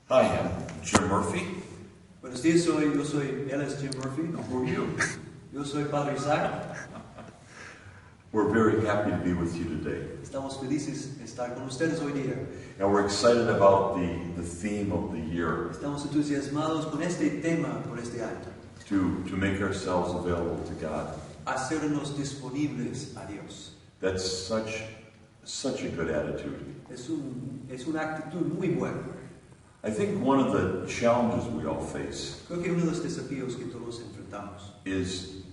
Hi, I'm Jim Murphy. Buenos días, él es Jim Murphy. Who are you? Yo soy Padre Isaac. We're very happy to be with you today. Estamos felices de estar con ustedes hoy día. And we're excited about the theme of the year. Estamos entusiasmados con este tema por este año. To make ourselves available to God. Hacernos disponibles a Dios. That's such a good attitude. Es una actitud muy buena. I think one of the challenges we all face Creo que uno de los desafíos que todos enfrentamos is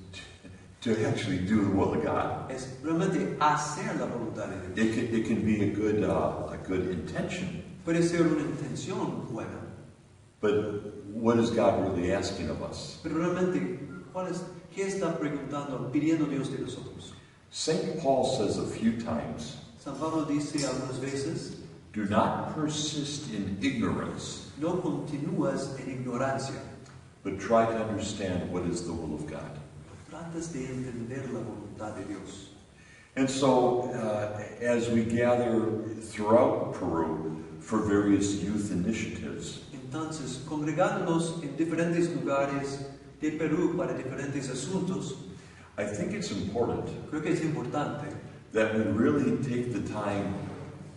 to actually do the will of God. es realmente hacer la voluntad de Dios. It can be a good intention. Puede ser una intención buena, But what is God really asking of us? pero realmente, ¿qué está preguntando, pidiendo Dios de nosotros? St. Paul says a few times, San Pablo dice algunas veces, do not persist in ignorance, no continúas en ignorancia, but try to understand what is the will of God. tratas de entender la voluntad de Dios. And so, as we gather throughout Peru for various youth initiatives, Entonces, congregándonos en diferentes lugares de Perú para diferentes asuntos, I think it's important creo que es importante that we really take the time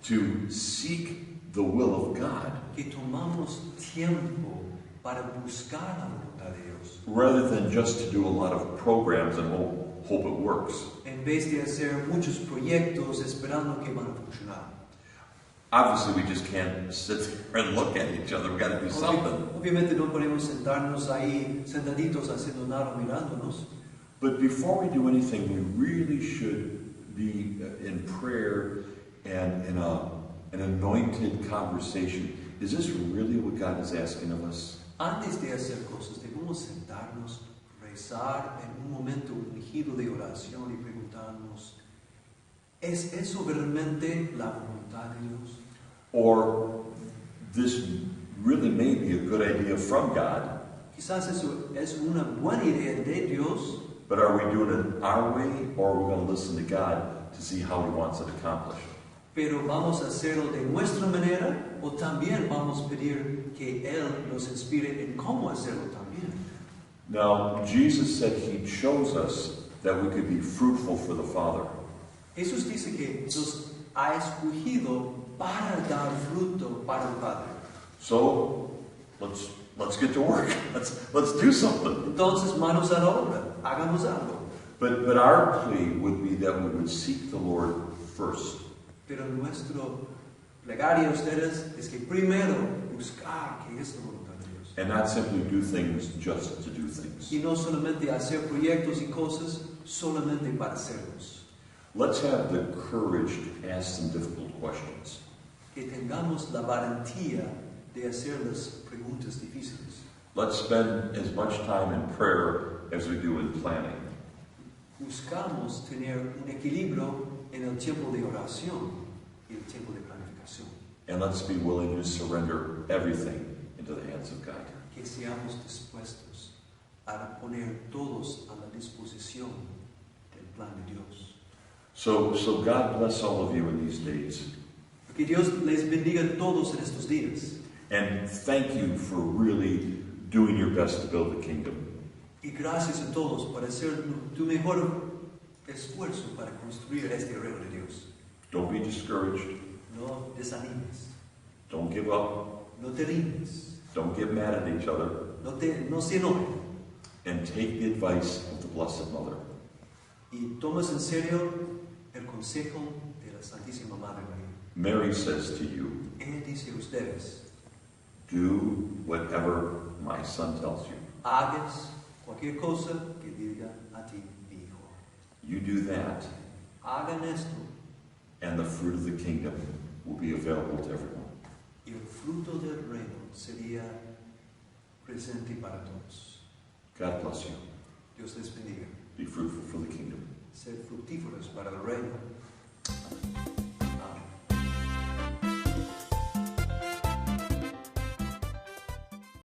to seek the will of God, que tomamos tiempo para buscar la voluntad de Dios, rather than just to do a lot of programs and hope it works. en vez de hacer muchos proyectos esperando que van a funcionar. Obviously, we just can't sit there and look at each other. We've got to do something. Obviamente no podemos sentarnos ahí sentaditos haciendo nada mirándonos, But before we do anything, we really should be in prayer and in an anointed conversation. Is this really what God is asking of us? antes de hacer cosas debemos sentarnos, rezar en un momento ungido de oración y preguntarnos, ¿es eso realmente la voluntad de Dios? Or this really may be a good idea from God, Quizás eso es una buena idea de Dios, but are we doing it our way, or are we going to listen to God to see how He wants it accomplished? pero vamos a hacerlo de nuestra manera o también vamos a pedir que Él nos inspire en cómo hacerlo también. Now, Jesus said He chose us that we could be fruitful for the Father. Jesús dice que nos ha escogido para dar fruto para el Padre. So, let's get to work. Let's do something. Entonces, manos a la obra, hagamos algo. But our plea would be that we would seek the Lord first. Pero nuestro plegaria a ustedes es que primero buscar que es la voluntad de Dios. And not simply do things just to do things. Y no solamente hacer proyectos y cosas solamente para hacerlos. Let's have the courage to ask some difficult questions. Que tengamos la valentía de hacer las preguntas difíciles. Let's spend as much time in prayer as we do in planning. Buscamos tener un equilibrio en el tiempo de oración y el tiempo de planificación. And let's be willing to surrender everything into the hands of God. Que seamos dispuestos a poner todos a la disposición del plan de Dios. So God bless all of you in these days. Que Dios les bendiga a todos en estos días. And thank you for really doing your best to build the kingdom. Y gracias a todos por hacer tu mejor esfuerzo para construir este reino de Dios. Don't be discouraged. No desanimes. Don't give up. No te rindes. Don't get mad at each other. No se enojen. And take the advice of the Blessed Mother. Y tomas en serio el consejo de la Santísima Madre María. Mary says to you, Ella dice a ustedes, do whatever my son tells you. hagas cualquier cosa que diga a ti, mi hijo. You do that, Hagan esto and the fruit of the kingdom will be available to everyone. y el fruto del reino sería presente para todos. God bless you. Dios les bendiga. Be fruitful for the kingdom. Ser fructíferos para el reino.